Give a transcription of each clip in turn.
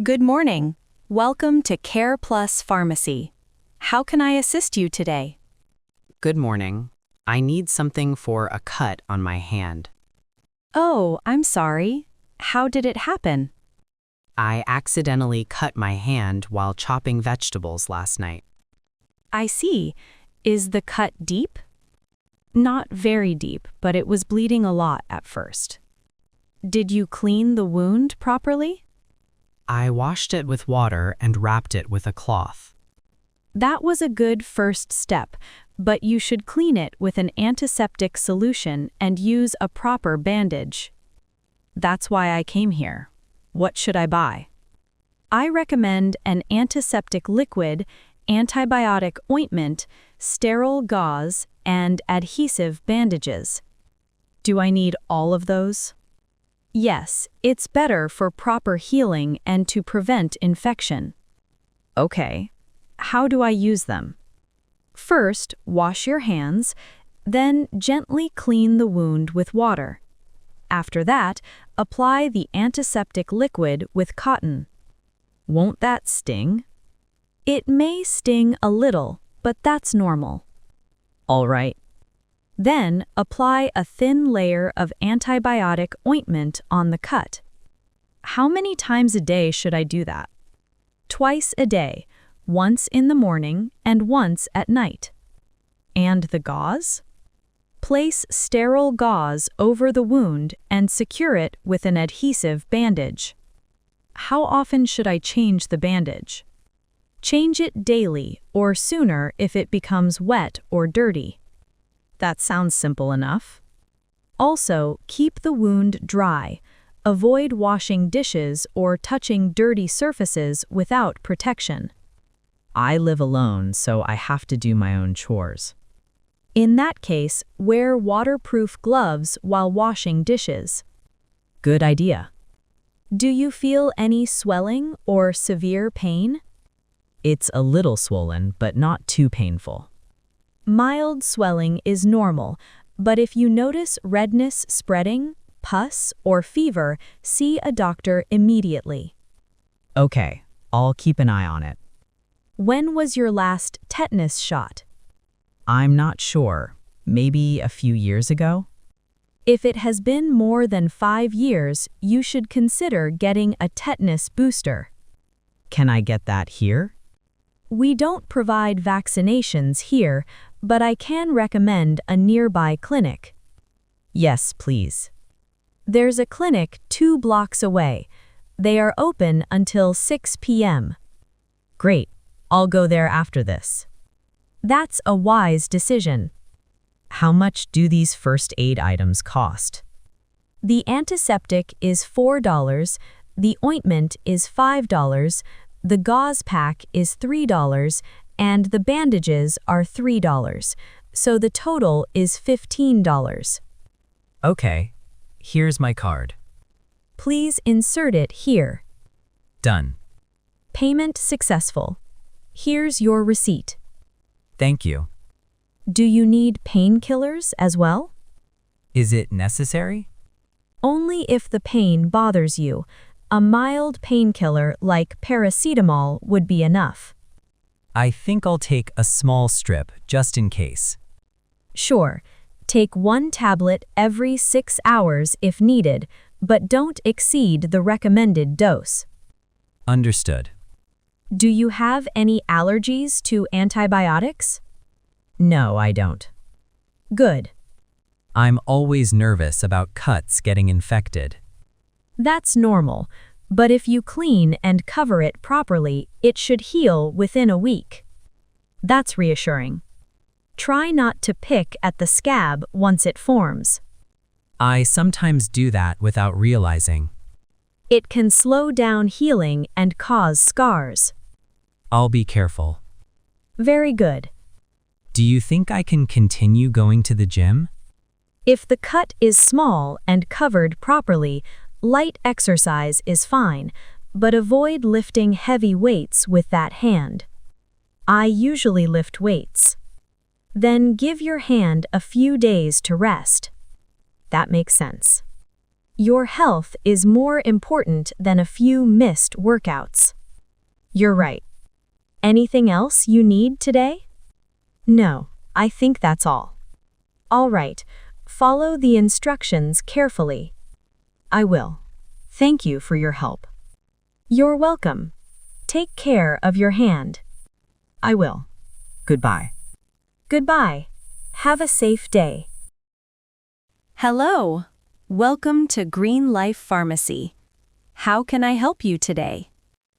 Good morning. Welcome to Care Plus Pharmacy. How can I assist you today? Good morning. I need something for a cut on my hand. Oh, I'm sorry. How did it happen? I accidentally cut my hand while chopping vegetables last night. I see. Is the cut deep? Not very deep, but it was bleeding a lot at first. Did you clean the wound properly? I washed it with water and wrapped it with a cloth. That was a good first step, but you should clean it with an antiseptic solution and use a proper bandage. That's why I came here. What should I buy? I recommend an antiseptic liquid, antibiotic ointment, sterile gauze, and adhesive bandages. Do I need all of those? Yes, it's better for proper healing and to prevent infection. Okay, how do I use them? First, wash your hands, then gently clean the wound with water. After that, apply the antiseptic liquid with cotton. Won't that sting? It may sting a little, but that's normal. All right. Then, apply a thin layer of antibiotic ointment on the cut. How many times a day should I do that? Twice a day, once in the morning and once at night. And the gauze? Place sterile gauze over the wound and secure it with an adhesive bandage. How often should I change the bandage? Change it daily or sooner if it becomes wet or dirty. That sounds simple enough. Also, keep the wound dry. Avoid washing dishes or touching dirty surfaces without protection. I live alone, so I have to do my own chores. In that case, wear waterproof gloves while washing dishes. Good idea. Do you feel any swelling or severe pain? It's a little swollen, but not too painful. Mild swelling is normal, but if you notice redness spreading, pus, or fever, see a doctor immediately. Okay, I'll keep an eye on it. When was your last tetanus shot? I'm not sure. Maybe a few years ago? If it has been more than 5 years, you should consider getting a tetanus booster. Can I get that here? We don't provide vaccinations here, but I can recommend a nearby clinic. Yes, please. There's a clinic 2 blocks away. They are open until 6 p.m. Great. I'll go there after this. That's a wise decision. How much do these first aid items cost? The antiseptic is $4, the ointment is $5, the gauze pack is $3, and the bandages are $3, so the total is $15. Okay, here's my card. Please insert it here. Done. Payment successful. Here's your receipt. Thank you. Do you need painkillers as well? Is it necessary? Only if the pain bothers you. A mild painkiller like paracetamol would be enough. I think I'll take a small strip just in case. Sure, take 1 tablet every 6 hours if needed, but don't exceed the recommended dose. Understood. Do you have any allergies to antibiotics? No, I don't. Good. I'm always nervous about cuts getting infected. That's normal, but if you clean and cover it properly, it should heal within a week. That's reassuring. Try not to pick at the scab once it forms. I sometimes do that without realizing. It can slow down healing and cause scars. I'll be careful. Very good. Do you think I can continue going to the gym? If the cut is small and covered properly, light exercise is fine, but avoid lifting heavy weights with that hand. I usually lift weights. Then give your hand a few days to rest. That makes sense. Your health is more important than a few missed workouts. You're right. Anything else you need today? No, I think that's all. All right, follow the instructions carefully. I will. Thank you for your help. You're welcome. Take care of your hand. I will. Goodbye. Goodbye. Have a safe day. Hello. Welcome to Green Life Pharmacy. How can I help you today?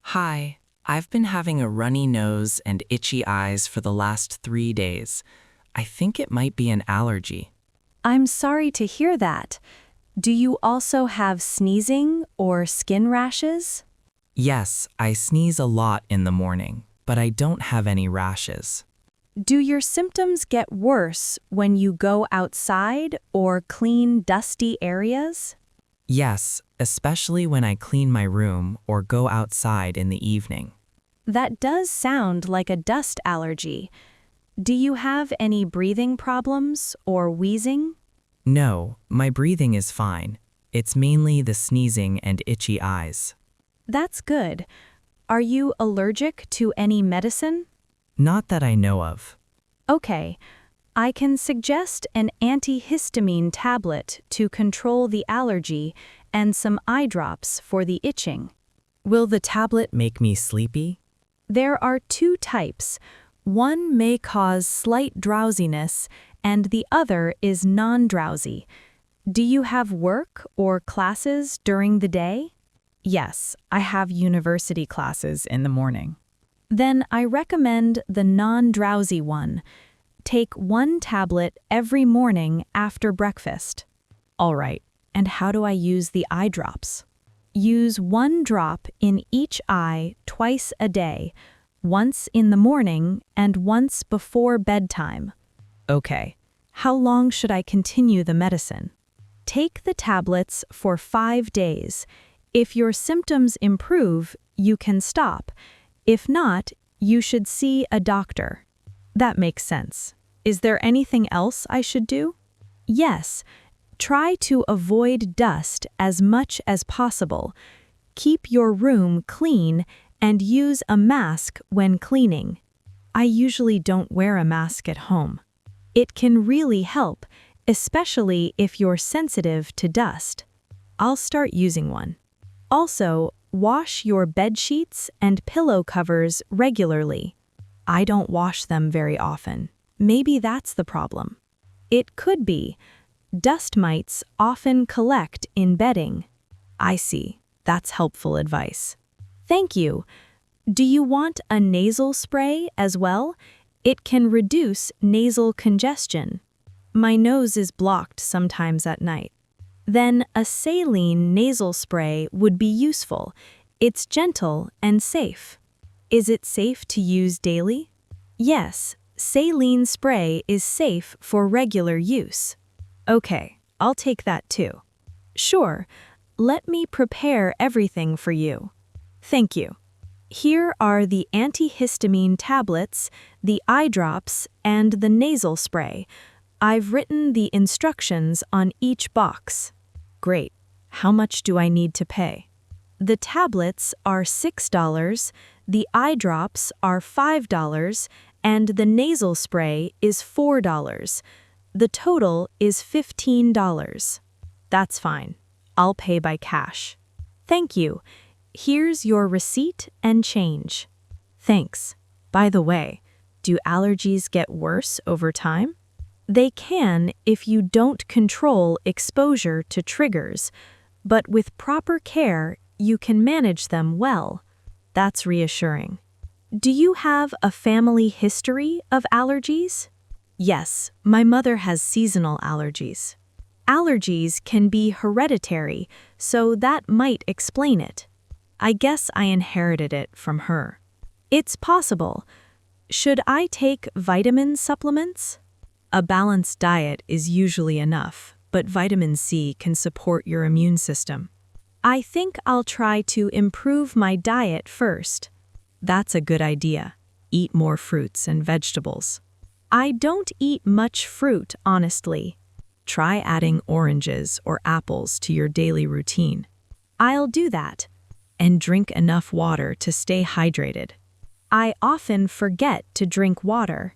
Hi, I've been having a runny nose and itchy eyes for the last 3 days. I think it might be an allergy. I'm sorry to hear that. Do you also have sneezing or skin rashes? Yes, I sneeze a lot in the morning, but I don't have any rashes. Do your symptoms get worse when you go outside or clean dusty areas? Yes, especially when I clean my room or go outside in the evening. That does sound like a dust allergy. Do you have any breathing problems or wheezing? No, my breathing is fine. It's mainly the sneezing and itchy eyes. That's good. Are you allergic to any medicine? Not that I know of. Okay, I can suggest an antihistamine tablet to control the allergy and some eye drops for the itching. Will the tablet make me sleepy? There are 2 types. One may cause slight drowsiness and the other is non-drowsy. Do you have work or classes during the day? Yes, I have university classes in the morning. Then I recommend the non-drowsy one. Take 1 tablet every morning after breakfast. All right, and how do I use the eye drops? Use 1 drop in each eye twice a day, once in the morning and once before bedtime. Okay, How long should I continue the medicine? Take the tablets for 5 days. If your symptoms improve, you can stop. If not, you should see a doctor. that makes sense. Is there anything else I should do? Yes, try to avoid dust as much as possible. Keep your room clean and use a mask when cleaning. I usually don't wear a mask at home. It can really help, especially if you're sensitive to dust. I'll start using one. Also, wash your bed sheets and pillow covers regularly. I don't wash them very often. Maybe that's the problem. It could be. Dust mites often collect in bedding. I see. That's helpful advice. Thank you. Do you want a nasal spray as well? It can reduce nasal congestion. My nose is blocked sometimes at night. Then a saline nasal spray would be useful. It's gentle and safe. Is it safe to use daily? Yes, saline spray is safe for regular use. Okay, I'll take that too. Sure, let me prepare everything for you. Thank you. Here are the antihistamine tablets, the eye drops, and the nasal spray. I've written the instructions on each box. Great. How much do I need to pay? The tablets are $6, the eye drops are $5, and the nasal spray is $4. The total is $15. That's fine. I'll pay by cash. Thank you. Here's your receipt and change. Thanks. By the way, do allergies get worse over time? They can if you don't control exposure to triggers, but with proper care, you can manage them well. That's reassuring. Do you have a family history of allergies? Yes, my mother has seasonal allergies. Allergies can be hereditary, so that might explain it. I guess I inherited it from her. It's possible. Should I take vitamin supplements? A balanced diet is usually enough, but vitamin C can support your immune system. I think I'll try to improve my diet first. That's a good idea. Eat more fruits and vegetables. I don't eat much fruit, honestly. Try adding oranges or apples to your daily routine. I'll do that. And drink enough water to stay hydrated. I often forget to drink water.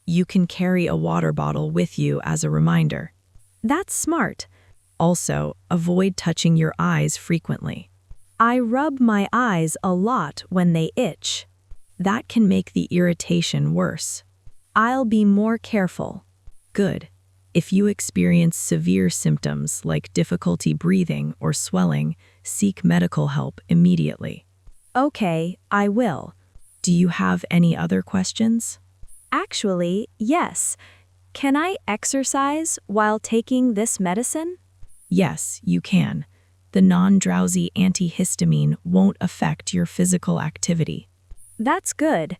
You can carry a water bottle with you as a reminder. That's smart. Also, avoid touching your eyes frequently. I rub my eyes a lot when they itch. That can make the irritation worse. I'll be more careful. Good. If you experience severe symptoms like difficulty breathing or swelling, seek medical help immediately. Okay, I will. Do you have any other questions? Actually, yes. Can I exercise while taking this medicine? Yes, you can. The non-drowsy antihistamine won't affect your physical activity. That's good.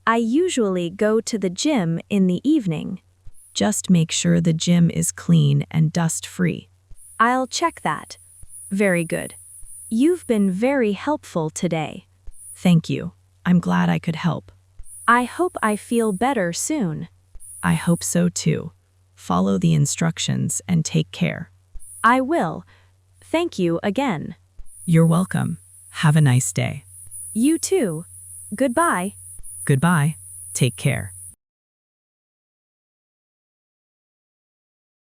I usually go to the gym in the evening. Just make sure the gym is clean and dust-free. I'll check that. Very good. You've been very helpful today. Thank you. I'm glad I could help. I hope I feel better soon. I hope so too. Follow the instructions and take care. I will. Thank you again. You're welcome. Have a nice day. You too. Goodbye. Goodbye. Take care.